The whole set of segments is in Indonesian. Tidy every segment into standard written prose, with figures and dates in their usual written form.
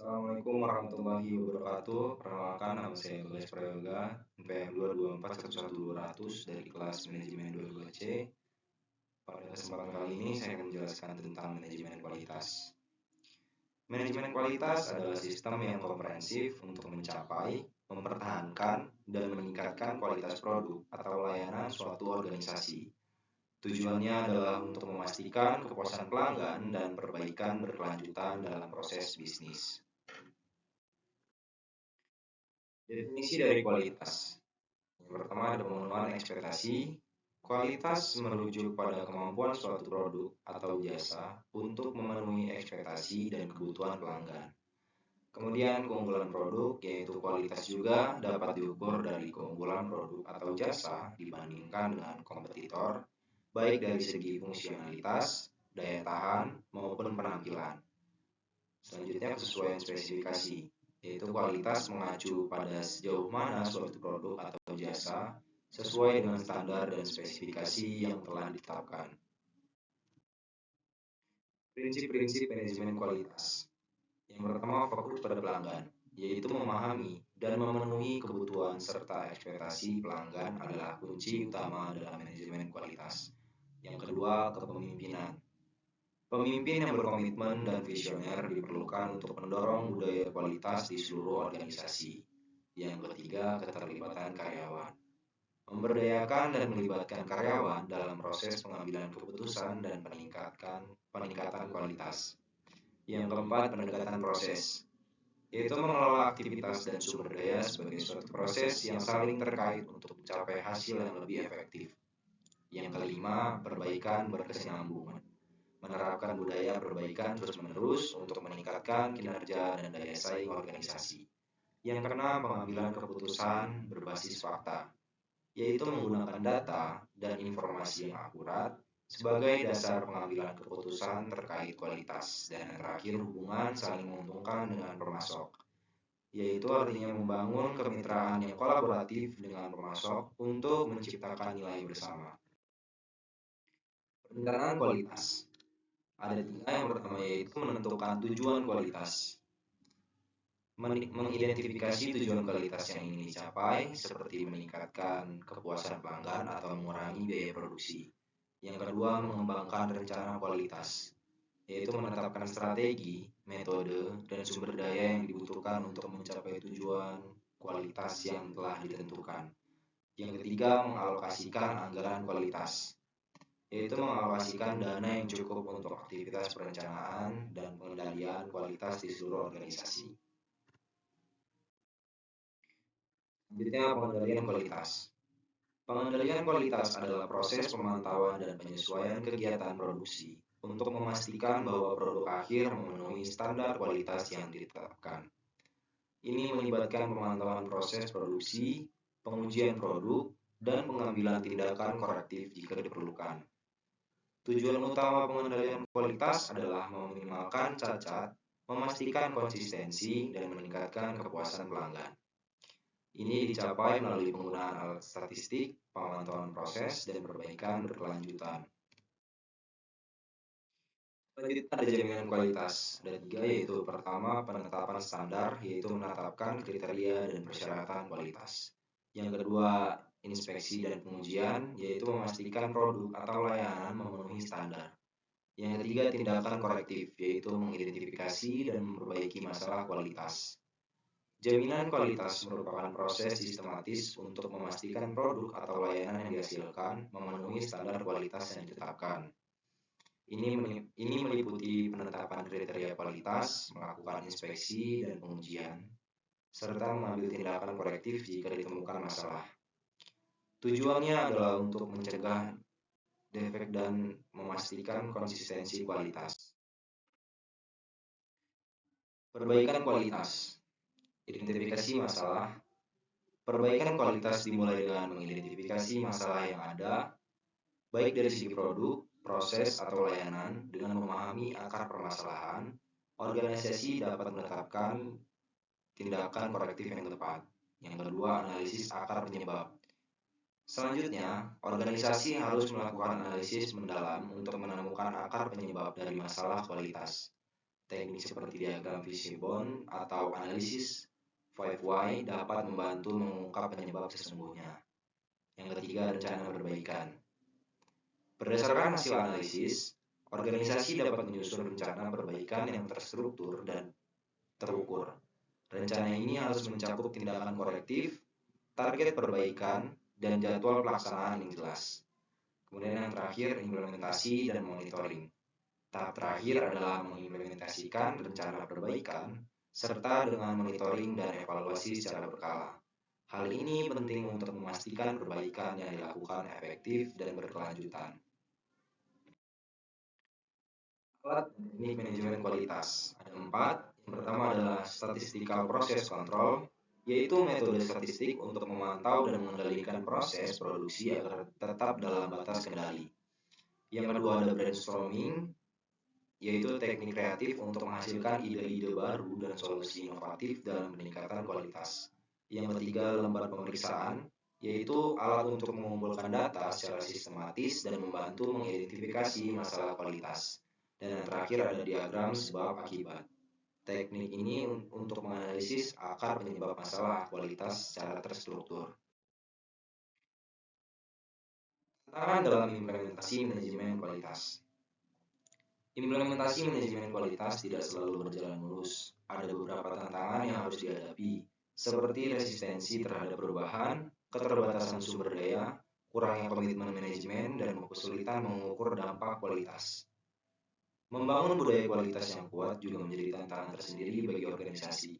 Assalamualaikum warahmatullahi wabarakatuh. Perkenalkan, nama saya Bagas Prayoga, NPM 224111200 dari kelas Manajemen 22C. Pada kesempatan kali ini saya akan menjelaskan tentang manajemen kualitas. Manajemen kualitas adalah sistem yang komprehensif untuk mencapai, mempertahankan, dan meningkatkan kualitas produk atau layanan suatu organisasi. Tujuannya adalah untuk memastikan kepuasan pelanggan dan perbaikan berkelanjutan dalam proses bisnis. Definisi dari kualitas. Yang pertama ada pemenuhan ekspektasi. Kualitas merujuk pada kemampuan suatu produk atau jasa untuk memenuhi ekspektasi dan kebutuhan pelanggan. Kemudian keunggulan produk, yaitu kualitas juga dapat diukur dari keunggulan produk atau jasa dibandingkan dengan kompetitor, baik dari segi fungsionalitas, daya tahan, maupun penampilan. Selanjutnya kesesuaian spesifikasi, yaitu kualitas mengacu pada sejauh mana suatu produk atau jasa sesuai dengan standar dan spesifikasi yang telah ditetapkan. Prinsip-prinsip manajemen kualitas. Yang pertama, fokus pada pelanggan, yaitu memahami dan memenuhi kebutuhan serta ekspektasi pelanggan adalah kunci utama dalam manajemen kualitas. Yang kedua, kepemimpinan. Pemimpin yang berkomitmen dan visioner diperlukan untuk mendorong budaya kualitas di seluruh organisasi. Yang ketiga, keterlibatan karyawan. Memberdayakan dan melibatkan karyawan dalam proses pengambilan keputusan dan peningkatan kualitas. Yang keempat, pendekatan proses, yaitu mengelola aktivitas dan sumber daya sebagai suatu proses yang saling terkait untuk mencapai hasil yang lebih efektif. Yang kelima, perbaikan berkesinambungan. Menerapkan budaya perbaikan terus-menerus untuk meningkatkan kinerja dan daya saing organisasi. Yang keenam, pengambilan keputusan berbasis fakta, yaitu menggunakan data dan informasi yang akurat sebagai dasar pengambilan keputusan terkait kualitas. Dan yang terakhir, hubungan saling menguntungkan dengan pemasok, yaitu artinya membangun kemitraan yang kolaboratif dengan pemasok untuk menciptakan nilai bersama. Perencanaan kualitas. Ada tiga. Yang pertama yaitu menentukan tujuan kualitas. Mengidentifikasi tujuan kualitas yang ingin dicapai, seperti meningkatkan kepuasan pelanggan atau mengurangi biaya produksi. Yang kedua, mengembangkan rencana kualitas, yaitu menetapkan strategi, metode, dan sumber daya yang dibutuhkan untuk mencapai tujuan kualitas yang telah ditentukan. Yang ketiga, mengalokasikan anggaran kualitas, yaitu mengalokasikan dana yang cukup untuk aktivitas perencanaan dan pengendalian kualitas di seluruh organisasi. Selanjutnya, pengendalian kualitas. Pengendalian kualitas adalah proses pemantauan dan penyesuaian kegiatan produksi untuk memastikan bahwa produk akhir memenuhi standar kualitas yang ditetapkan. Ini melibatkan pemantauan proses produksi, pengujian produk, dan pengambilan tindakan korektif jika diperlukan. Tujuan utama pengendalian kualitas adalah meminimalkan cacat, memastikan konsistensi, dan meningkatkan kepuasan pelanggan. Ini dicapai melalui penggunaan alat statistik, pemantauan proses, dan perbaikan berkelanjutan. Selanjutnya ada jaminan kualitas. Ada tiga, yaitu pertama, penetapan standar, yaitu menetapkan kriteria dan persyaratan kualitas. Yang kedua, inspeksi dan pengujian, yaitu memastikan produk atau layanan memenuhi standar. Yang ketiga, tindakan korektif, yaitu mengidentifikasi dan memperbaiki masalah kualitas. Jaminan kualitas merupakan proses sistematis untuk memastikan produk atau layanan yang dihasilkan memenuhi standar kualitas yang ditetapkan. Ini meliputi penetapan kriteria kualitas, melakukan inspeksi dan pengujian, serta mengambil tindakan korektif jika ditemukan masalah. Tujuannya adalah untuk mencegah defek dan memastikan konsistensi kualitas. Perbaikan kualitas. Identifikasi masalah. Perbaikan kualitas dimulai dengan mengidentifikasi masalah yang ada, baik dari segi produk, proses, atau layanan. Dengan memahami akar permasalahan, organisasi dapat menetapkan tindakan korektif yang tepat. Yang kedua, analisis akar penyebab. Selanjutnya, organisasi harus melakukan analisis mendalam untuk menemukan akar penyebab dari masalah kualitas. Teknik seperti diagram Fishbone atau analisis 5Y dapat membantu mengungkap penyebab sesungguhnya. Yang ketiga, rencana perbaikan. Berdasarkan hasil analisis, organisasi dapat menyusun rencana perbaikan yang terstruktur dan terukur. Rencana ini harus mencakup tindakan korektif, target perbaikan, dan jadwal pelaksanaan yang jelas. Kemudian yang terakhir, implementasi dan monitoring. Tahap terakhir adalah mengimplementasikan rencana perbaikan, serta dengan monitoring dan evaluasi secara berkala. Hal ini penting untuk memastikan perbaikan yang dilakukan efektif dan berkelanjutan. Alat dan teknik manajemen kualitas. Ada 4. Yang pertama adalah statistical process control, yaitu metode statistik untuk memantau dan mengendalikan proses produksi agar tetap dalam batas kendali. Yang kedua ada brainstorming, yaitu teknik kreatif untuk menghasilkan ide-ide baru dan solusi inovatif dalam peningkatan kualitas. Yang ketiga, lembar pemeriksaan, yaitu alat untuk mengumpulkan data secara sistematis dan membantu mengidentifikasi masalah kualitas. Dan yang terakhir ada diagram sebab akibat. Teknik ini untuk menganalisis akar penyebab masalah kualitas secara terstruktur. Tantangan dalam implementasi manajemen kualitas. Implementasi manajemen kualitas tidak selalu berjalan mulus. Ada beberapa tantangan yang harus dihadapi, seperti resistensi terhadap perubahan, keterbatasan sumber daya, kurangnya komitmen manajemen, dan kesulitan mengukur dampak kualitas. Membangun budaya kualitas yang kuat juga menjadi tantangan tersendiri bagi organisasi.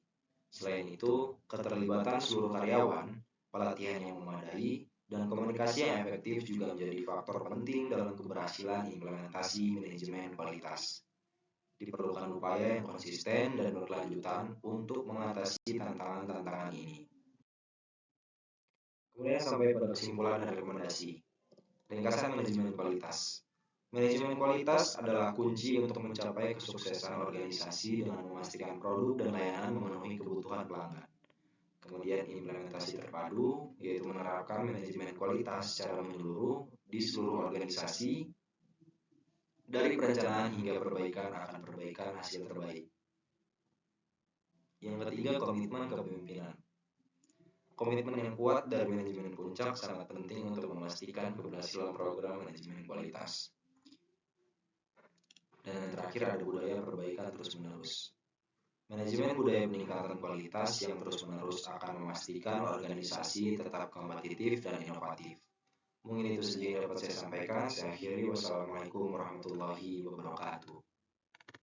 Selain itu, keterlibatan seluruh karyawan, pelatihan yang memadai, dan komunikasi yang efektif juga menjadi faktor penting dalam keberhasilan implementasi manajemen kualitas. Diperlukan upaya yang konsisten dan berkelanjutan untuk mengatasi tantangan-tantangan ini. Kemudian sampai pada kesimpulan dan rekomendasi. Ringkasan manajemen kualitas. Manajemen kualitas adalah kunci untuk mencapai kesuksesan organisasi dengan memastikan produk dan layanan memenuhi kebutuhan pelanggan. Kemudian implementasi terpadu, yaitu menerapkan manajemen kualitas secara menyeluruh di seluruh organisasi, dari perencanaan hingga perbaikan akan perbaikan hasil terbaik. Yang ketiga, komitmen kepemimpinan. Komitmen yang kuat dari manajemen puncak sangat penting untuk memastikan keberhasilan program manajemen kualitas. Dan yang terakhir ada budaya perbaikan terus-menerus. Manajemen budaya peningkatan kualitas yang terus-menerus akan memastikan organisasi tetap kompetitif dan inovatif. Mungkin itu saja yang dapat saya sampaikan. Saya akhiri. Wassalamualaikum warahmatullahi wabarakatuh.